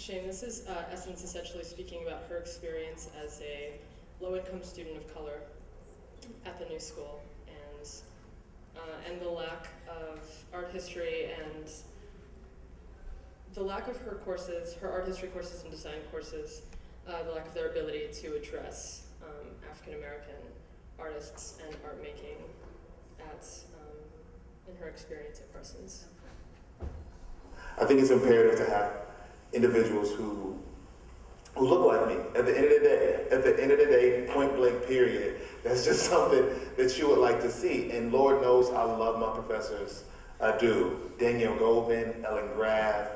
Shane, this is Essence essentially speaking about her experience as a low-income student of color at the new school, and the lack of art history and the lack of her courses, her art history courses and design courses, the lack of their ability to address African American artists and art making in her experience at Parsons. I think it's imperative to have individuals who look like me. At the end of the day, point blank period, that's just something that you would like to see. And Lord knows I love my professors. I do. Danielle Goldman, Ellen Graff,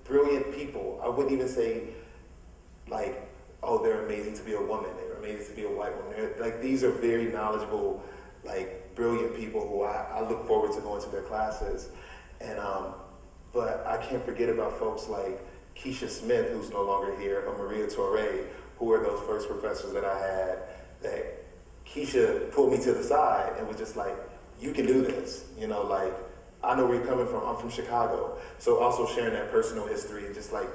brilliant people. I wouldn't even say like, oh, they're amazing to be a woman. They're amazing to be a white woman. Like, these are very knowledgeable, like, brilliant people who I look forward to going to their classes. And but I can't forget about folks like Keisha Smith, who's no longer here, or Maria Torre, who were those first professors that I had, that Keisha pulled me to the side and was just like, you can do this. You know, like, I know where you're coming from. I'm from Chicago. So also sharing that personal history and just like,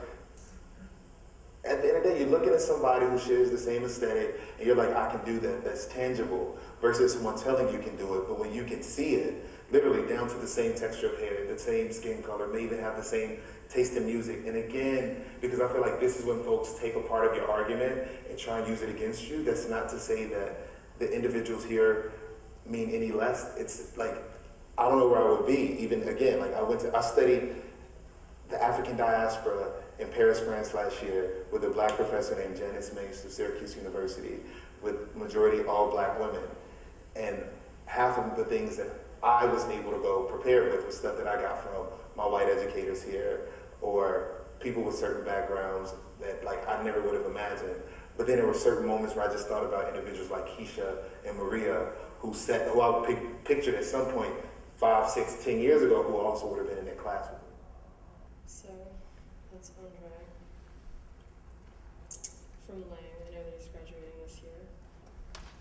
at the end of the day, you're looking at somebody who shares the same aesthetic and you're like, I can do that. That's tangible versus someone telling you can do it. But when you can see it, literally down to the same texture of hair, the same skin color, may even have the same taste in music. And again, because I feel like this is when folks take a part of your argument and try and use it against you. That's not to say that the individuals here mean any less. It's like, I don't know where I would be. Even again, like I studied the African diaspora in Paris, France last year with a black professor named Janice Mace of Syracuse University with majority all black women. And half of the things that I was able to go prepared with was stuff that I got from my white educators here or people with certain backgrounds that like I never would have imagined. But then there were certain moments where I just thought about individuals like Keisha and Maria who I pictured at some point 5, 6, 10 years ago who also would have been in that class with me. So that's Andre from Lang. I know that he's graduating this year.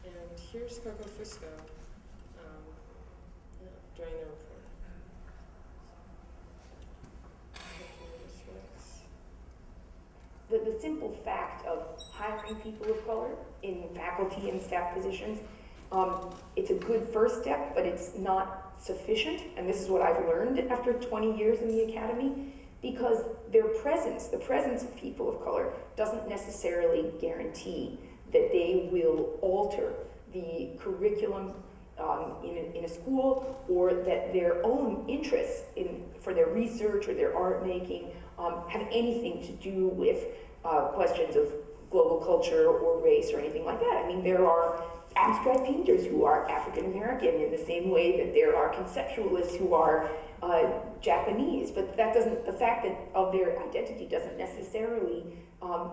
And here's Coco Fusco during the report. The simple fact of hiring people of color in faculty and staff positions, it's a good first step, but it's not sufficient. And this is what I've learned after 20 years in the academy, because their presence, the presence of people of color, doesn't necessarily guarantee that they will alter the curriculum in a school, or that their own interests for their research or their art making have anything to do with questions of global culture or race or anything like that. I mean, there are abstract painters who are African American in the same way that there are conceptualists who are Japanese, but the fact that of their identity doesn't necessarily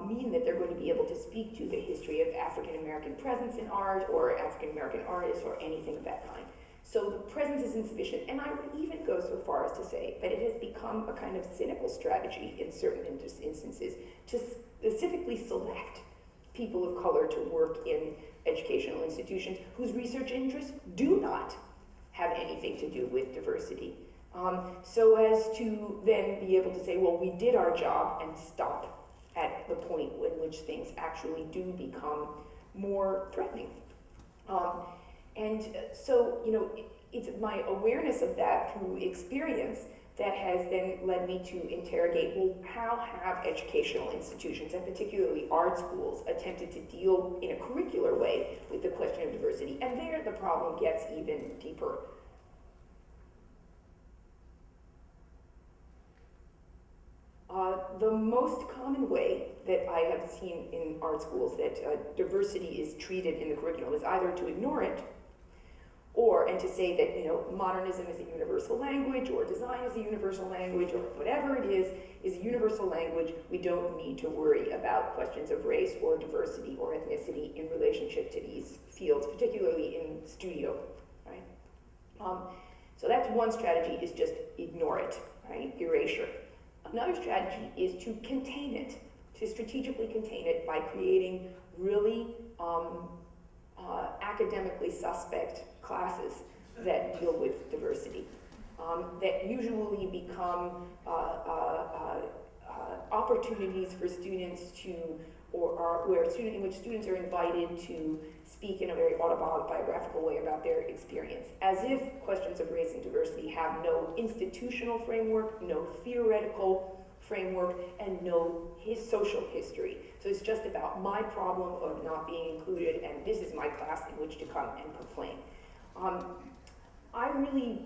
mean that they're going to be able to speak to the history of African American presence in art or African American artists or anything of that kind. So the presence is insufficient, and I would even go so far as to say that it has become a kind of cynical strategy in certain instances to specifically select people of color to work in educational institutions whose research interests do not have anything to do with diversity. So as to then be able to say, well, we did our job and stop at the point in which things actually do become more threatening. So, you know, it's my awareness of that through experience that has then led me to interrogate, well, how have educational institutions, and particularly art schools, attempted to deal in a curricular way with the question of diversity? And there the problem gets even deeper. The most common way that I have seen in art schools that diversity is treated in the curriculum is either to ignore it, and to say that, you know, modernism is a universal language, or design is a universal language, or whatever it is a universal language. We don't need to worry about questions of race or diversity or ethnicity in relationship to these fields, particularly in studio, right? So that's one strategy, is just ignore it, right? Erasure. Another strategy is to contain it, to strategically contain it by creating really academically suspect classes that deal with diversity, that usually become opportunities for students to, in which students are invited to speak in a very autobiographical way about their experience, as if questions of race and diversity have no institutional framework, no theoretical framework, and no social history. So it's just about my problem of not being included, and this is my class in which to come and complain. I really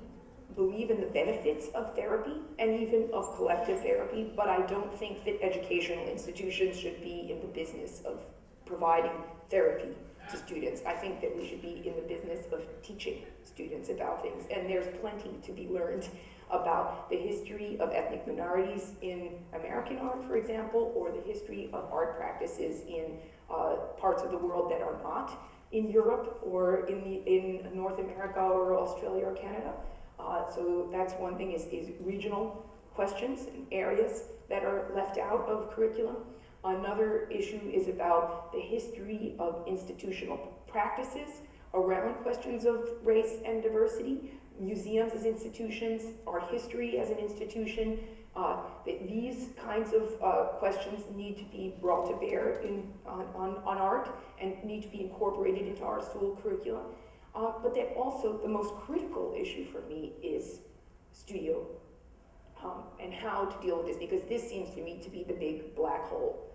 believe in the benefits of therapy and even of collective therapy, but I don't think that educational institutions should be in the business of providing therapy to students. I think that we should be in the business of teaching students about things, and there's plenty to be learned about the history of ethnic minorities in American art, for example, or the history of art practices in parts of the world that are not in Europe or in North America or Australia or Canada. So that's one thing, is regional questions and areas that are left out of curriculum. Another issue is about the history of institutional practices around questions of race and diversity, museums as institutions, art history as an institution. These kinds of questions need to be brought to bear on art and need to be incorporated into our school curriculum. But then also the most critical issue for me is studio and how to deal with this, because this seems to me to be the big black hole.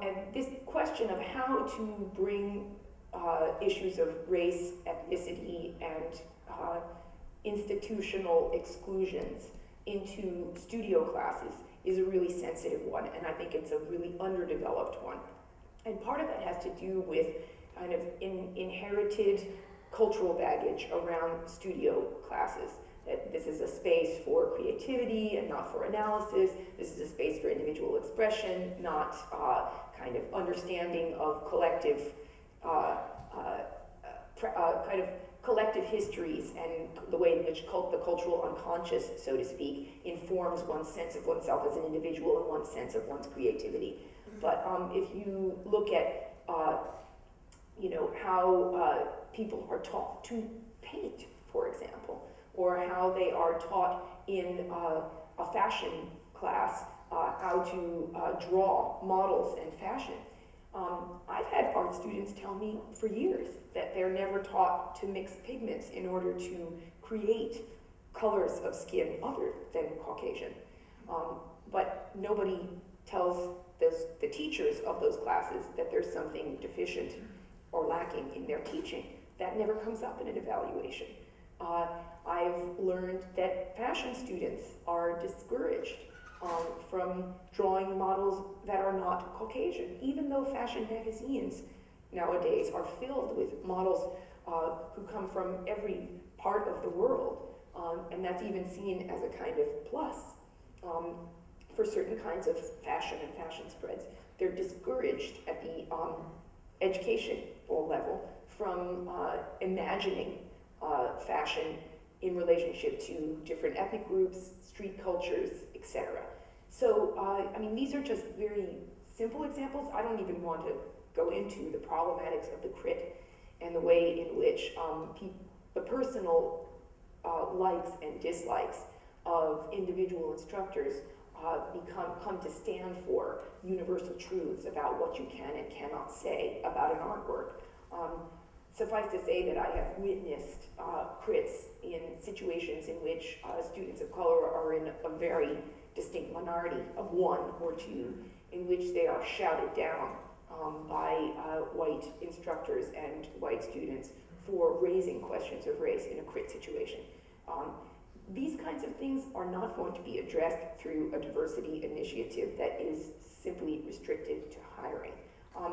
And this question of how to bring issues of race, ethnicity, and institutional exclusions into studio classes is a really sensitive one, and I think it's a really underdeveloped one. And part of that has to do with kind of inherited cultural baggage around studio classes. That this is a space for creativity and not for analysis. This is a space for individual expression, not kind of understanding of collective kind of collective histories and the way in which the cultural unconscious, so to speak, informs one's sense of oneself as an individual and one's sense of one's creativity. But if you look at, how people are taught to paint, for example, or how they are taught in a fashion class how to draw models and fashion. I've had art students tell me for years that they're never taught to mix pigments in order to create colors of skin other than Caucasian. But nobody tells the teachers of those classes that there's something deficient or lacking in their teaching. That never comes up in an evaluation. I've learned that fashion students are discouraged from drawing models that are not Caucasian, even though fashion magazines nowadays are filled with models who come from every part of the world, and that's even seen as a kind of plus for certain kinds of fashion and fashion spreads. They're discouraged at the educational level from imagining fashion in relationship to different ethnic groups, street cultures, etc. So, these are just very simple examples. I don't even want to go into the problematics of the crit and the way in which the personal likes and dislikes of individual instructors come to stand for universal truths about what you can and cannot say about an artwork. Suffice to say that I have witnessed crits in situations in which students of color are in a very distinct minority of one or two, in which they are shouted down by white instructors and white students for raising questions of race in a crit situation. These kinds of things are not going to be addressed through a diversity initiative that is simply restricted to hiring.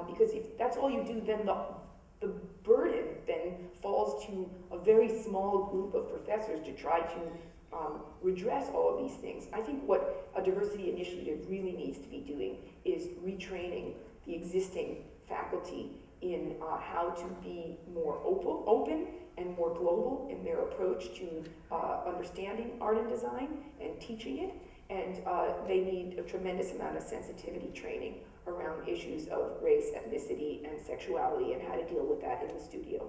Because if that's all you do, then the burden then falls to a very small group of professors to try to redress all of these things. I think what a diversity initiative really needs to be doing is retraining the existing faculty in how to be more open and more global in their approach to understanding art and design and teaching it. And they need a tremendous amount of sensitivity training around issues of race, ethnicity, and sexuality, and how to deal with that in the studio.